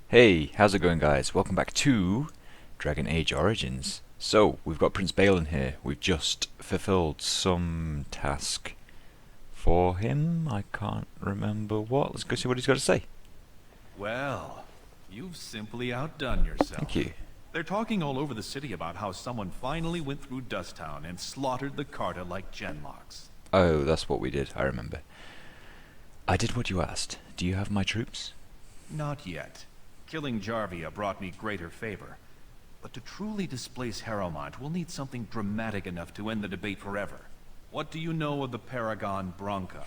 Hey, how's it going, guys? Welcome back to Dragon Age Origins. So, we've got Prince Balin here. We've just fulfilled some task for him. I can't remember what. Let's go see what he's got to say. Well, you've simply outdone yourself. Thank you. They're talking all over the city about how someone finally went through Dust Town and slaughtered the Carta like genlocks. Oh, that's what we did. I remember. I did what you asked. Do you have my troops? Not yet. Killing Jarvia brought me greater favor. But to truly displace Harrowmont, we'll need something dramatic enough to end the debate forever. What do you know of the Paragon Branka?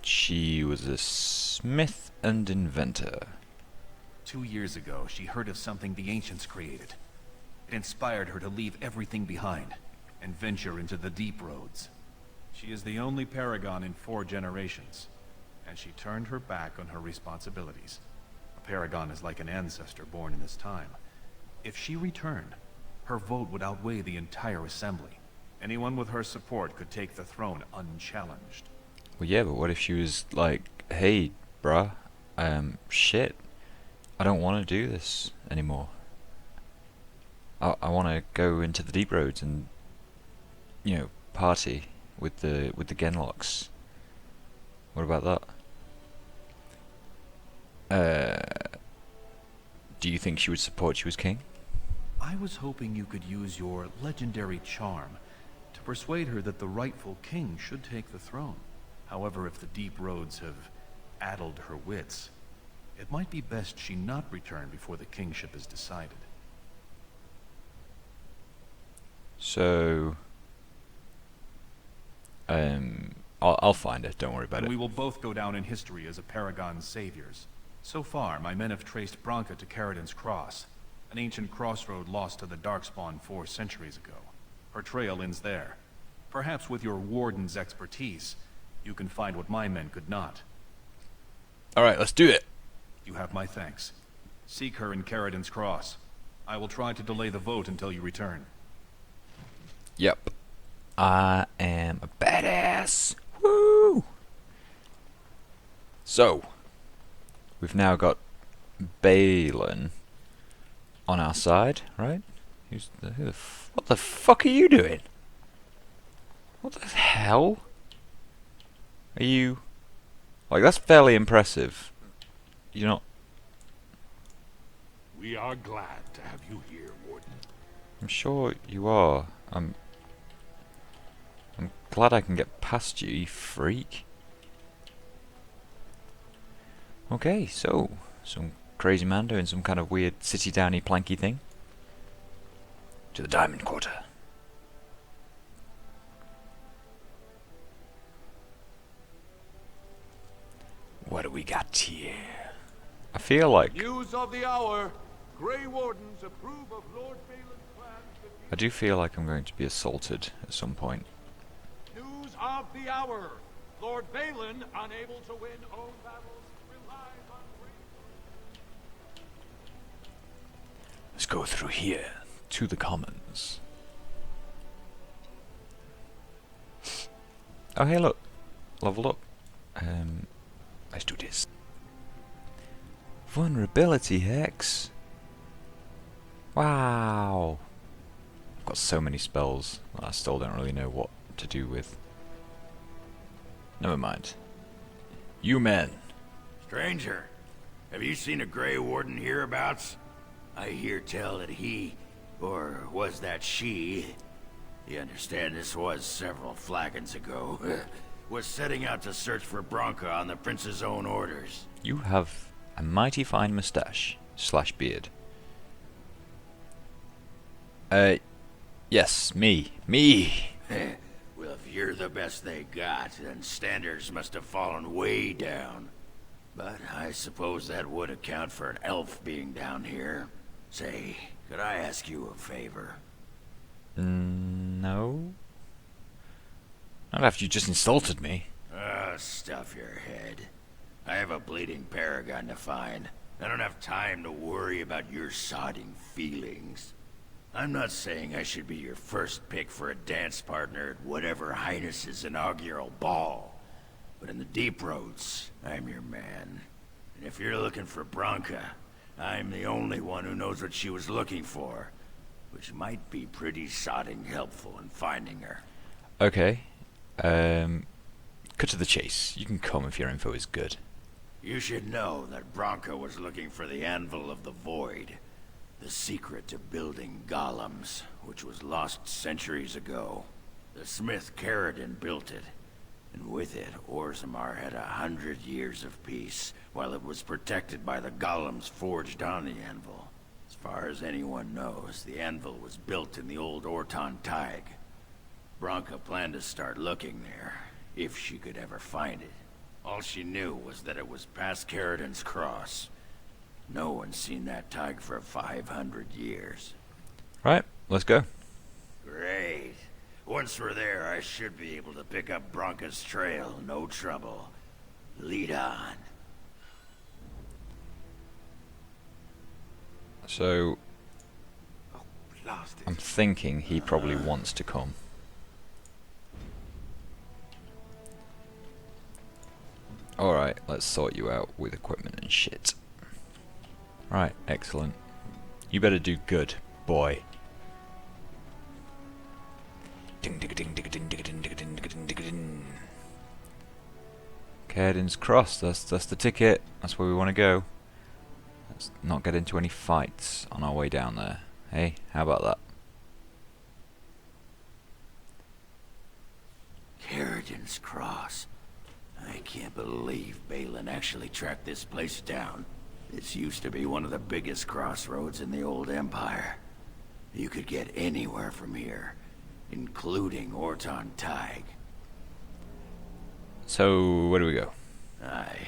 She was a smith and inventor. 2 years ago, she heard of something the Ancients created. It inspired her to leave everything behind and venture into the Deep Roads. She is the only Paragon in 4 generations, and she turned her back on her responsibilities. A Paragon is like an ancestor born in this time. If she returned, her vote would outweigh the entire assembly. Anyone with her support could take the throne unchallenged. Well, yeah, but what if she was like, hey, bruh, shit, I don't want to do this anymore. I want to go into the Deep Roads and, party with the Genlocks. What about that? Do you think she would support you as king? I was hoping you could use your legendary charm to persuade her that the rightful king should take the throne. However, if the Deep Roads have addled her wits, it might be best she not return before the kingship is decided. So, I'll find it. Don't worry about it. We will both go down in history as a Paragon's saviors. So far, my men have traced Branka to Caridin's Cross, an ancient crossroad lost to the Darkspawn 4 centuries ago. Her trail ends there. Perhaps with your warden's expertise, you can find what my men could not. Alright, let's do it. You have my thanks. Seek her in Caridin's Cross. I will try to delay the vote until you return. Yep. I am a badass. Woo! So, we've now got Balin on our side, right? What the fuck are you doing? What the hell? Are you... Like, that's fairly impressive. You're not... We are glad to have you here, Warden. I'm sure you are. I'm glad I can get past you, you freak. Okay, so some crazy man doing some kind of weird city downy planky thing. To the Diamond Quarter. What do we got here? I feel like News of the hour. Grey Wardens approve of Lord Balin's plans. I do feel like I'm going to be assaulted at some point. News of the hour. Lord Balin, unable to win own battles, relies on Grey. Let's go through here to the commons. Oh hey, look, leveled up. Let's do this. Vulnerability hex. Wow. I've got so many spells that I still don't really know what to do with. Never mind. You men. Stranger, have you seen a Grey Warden hereabouts? I hear tell that he, or was that she, you understand this was several flagons ago, was setting out to search for Branka on the Prince's own orders. You have a mighty fine moustache slash beard. Yes, me. Well, if you're the best they got, then standards must have fallen way down. But I suppose that would account for an elf being down here. Say, could I ask you a favor? No. Not after you just insulted me. Stuff your head. I have a bleeding paragon to find. I don't have time to worry about your sodding feelings. I'm not saying I should be your first pick for a dance partner at whatever Highness's inaugural ball. But in the Deep Roads, I'm your man. And if you're looking for Branka, I'm the only one who knows what she was looking for, which might be pretty sodding helpful in finding her. Okay. Cut to the chase. You can come if your info is good. You should know that Branka was looking for the Anvil of the Void, the secret to building golems, which was lost centuries ago. The smith Caradon built it, and with it, Orzammar had 100 years of peace, while it was protected by the golems forged on the anvil. As far as anyone knows, the anvil was built in the old Orton Tig. Branka planned to start looking there, if she could ever find it. All she knew was that it was past Caradon's cross. No one's seen that Tig for 500 years. Right, let's go. Great. Once we're there, I should be able to pick up Branka's trail, no trouble. Lead on. So, Oh, blast I'm it. thinking he probably wants to come. Alright, let's sort you out with equipment and shit. Right, excellent. You better do good, boy. Ding ding ding ding ding ding ding ding ding ding ding ding. Caradon's Cross, that's the ticket. That's where we want to go. Let's not get into any fights on our way down there. Hey, how about that? Caradon's Cross. I can't believe Balin actually tracked this place down. This used to be one of the biggest crossroads in the old Empire. You could get anywhere from here, including Orton Tig. So, where do we go? Aye.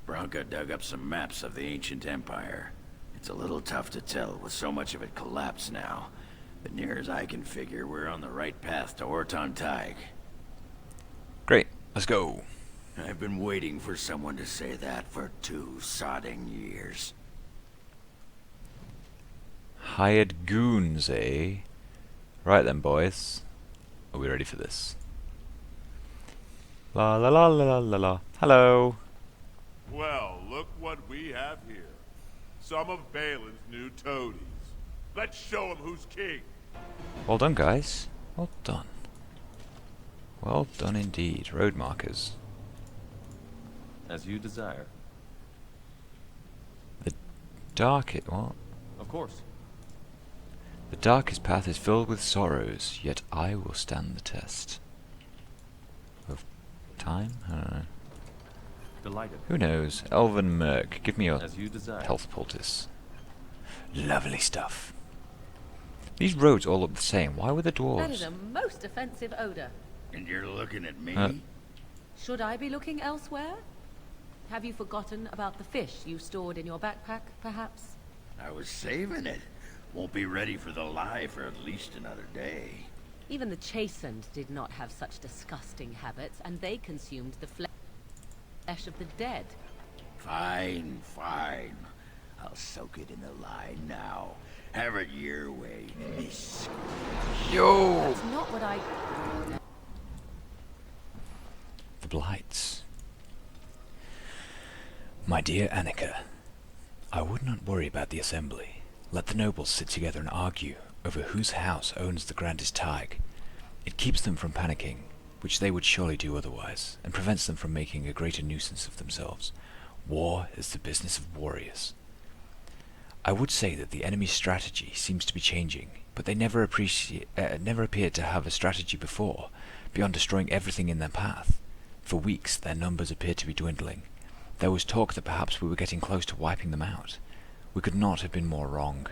Branka dug up some maps of the ancient empire. It's a little tough to tell with so much of it collapsed now. But near as I can figure, we're on the right path to Orton Tig. Great, let's go. I've been waiting for someone to say that for 2 sodding years. Hired goons, eh? Right then, boys. Are we ready for this? La la la la la la la. Hello. Well, look what we have here. Some of Balin's new toadies. Let's show him who's king. Well done, guys. Well done. Well done indeed. Road markers. As you desire. The darkest... What? Of course. The darkest path is filled with sorrows, yet I will stand the test. Of time? I don't know. Delighted. Who knows? Elven Merc, give me your As you desire. health poultice. Lovely stuff. These roads all look the same. Why were the That is dwarves? a most offensive odor. And you're looking at me? Should I be looking elsewhere? Have you forgotten about the fish you stored in your backpack, perhaps? I was saving it. Won't be ready for the lie for at least another day. Even the chastened did not have such disgusting habits, and they consumed the flesh of the dead. Fine, fine. I'll soak it in the lie now. Have it your way, Miss. That's not what I... The Blights. My dear Annika, I would not worry about the assembly. Let the nobles sit together and argue over whose house owns the grandest Tig. It keeps them from panicking, which they would surely do otherwise, and prevents them from making a greater nuisance of themselves. War is the business of warriors. I would say that the enemy's strategy seems to be changing, but they never appeared to have a strategy before, beyond destroying everything in their path. For weeks, their numbers appeared to be dwindling. There was talk that perhaps we were getting close to wiping them out. We could not have been more wrong,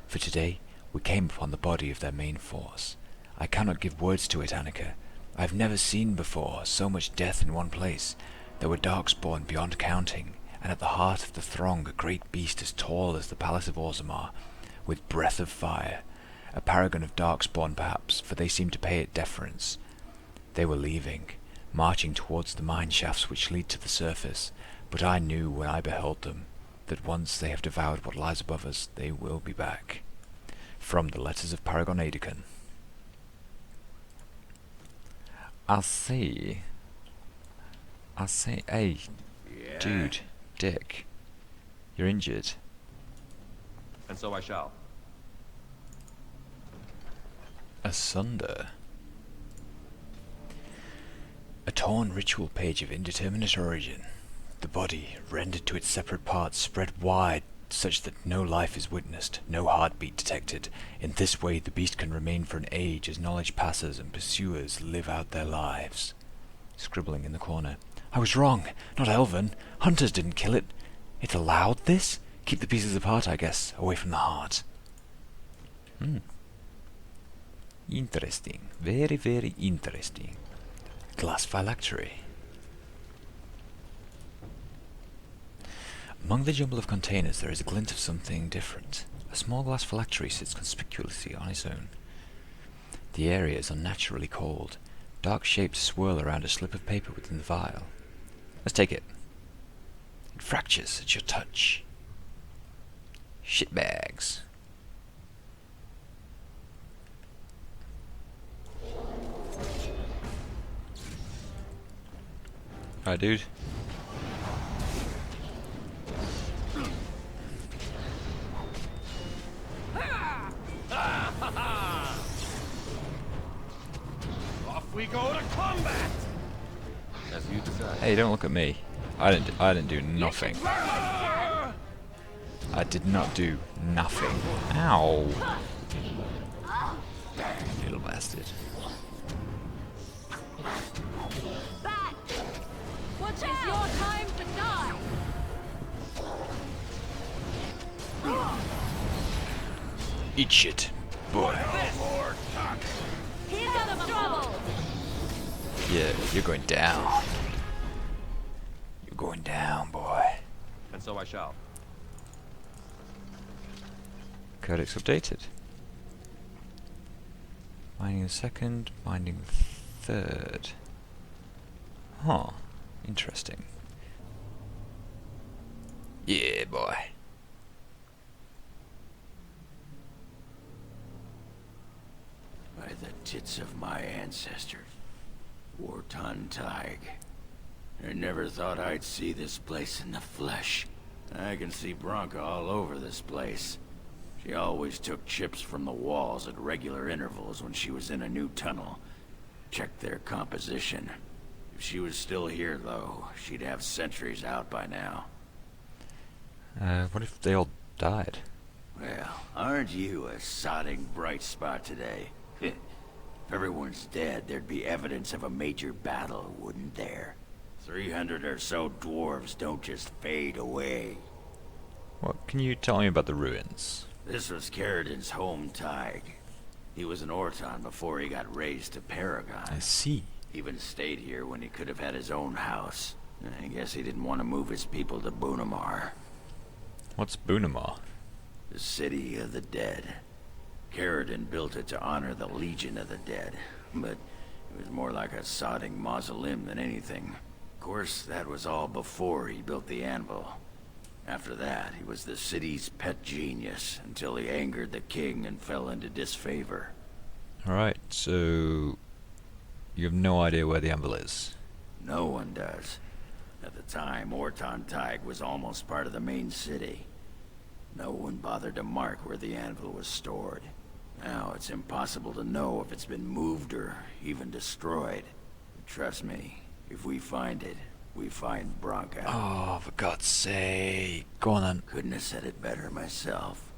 for today we came upon the body of their main force. I cannot give words to it, Annika. I have never seen before so much death in one place. There were darkspawn beyond counting, and at the heart of the throng a great beast as tall as the palace of Orzammar, with breath of fire. A paragon of darkspawn perhaps, for they seemed to pay it deference. They were leaving, marching towards the mine shafts which lead to the surface, but I knew when I beheld them that once they have devoured what lies above us, they will be back. From the letters of Paragon Adekan. I see. Hey, Yeah. dude, Dick. You're injured. And so I shall. Asunder. A torn ritual page of indeterminate origin. The body, rendered to its separate parts, spread wide such that no life is witnessed, no heartbeat detected. In this way the beast can remain for an age as knowledge passes and pursuers live out their lives. Scribbling in the corner. I was wrong. Not Elven. Hunters didn't kill it. It allowed this? Keep the pieces apart, I guess. Away from the heart. Interesting. Very, very interesting. Glass phylactery. Among the jumble of containers there is a glint of something different. A small glass phylactery sits conspicuously on its own. The area is unnaturally cold. Dark shapes swirl around a slip of paper within the vial. Let's take it. It fractures at your touch. Shitbags. Alright, dude. Off we go to combat! As you desire. Hey, don't look at me. I didn't do nothing. I did not do nothing. Ow. Little bastard. Back! What is your time to die? Eat shit, boy. Here comes trouble! Yeah, you're going down. You're going down, boy. And so I shall. Codex updated. Binding the second, binding the third. Huh. Interesting. Yeah, boy. By the tits of my ancestors. Warton Tig. I never thought I'd see this place in the flesh. I can see Branka all over this place. She always took chips from the walls at regular intervals when she was in a new tunnel. Checked their composition. If she was still here, though, she'd have sentries out by now. What if they all died? Well, aren't you a sodding bright spot today? If everyone's dead, there'd be evidence of a major battle, wouldn't there? 300 or so dwarves don't just fade away. What can you tell me about the ruins? This was Caridin's home Tig. He was an Orton before he got raised to Paragon. I see. Even stayed here when he could have had his own house. I guess he didn't want to move his people to Bunamar, What's Bunamar? the city of the dead. Caridin built it to honor the Legion of the Dead, but it was more like a sodding mausoleum than anything. Of course, that was all before he built the anvil. After that, he was the city's pet genius, until he angered the king and fell into disfavor. Alright, so... you have no idea where the anvil is? No one does. At the time, Orton Tig was almost part of the main city. No one bothered to mark where the anvil was stored. Now it's impossible to know if it's been moved or even destroyed. But trust me, if we find it, we find Branka. Oh, for God's sake. Go on then. Couldn't have said it better myself.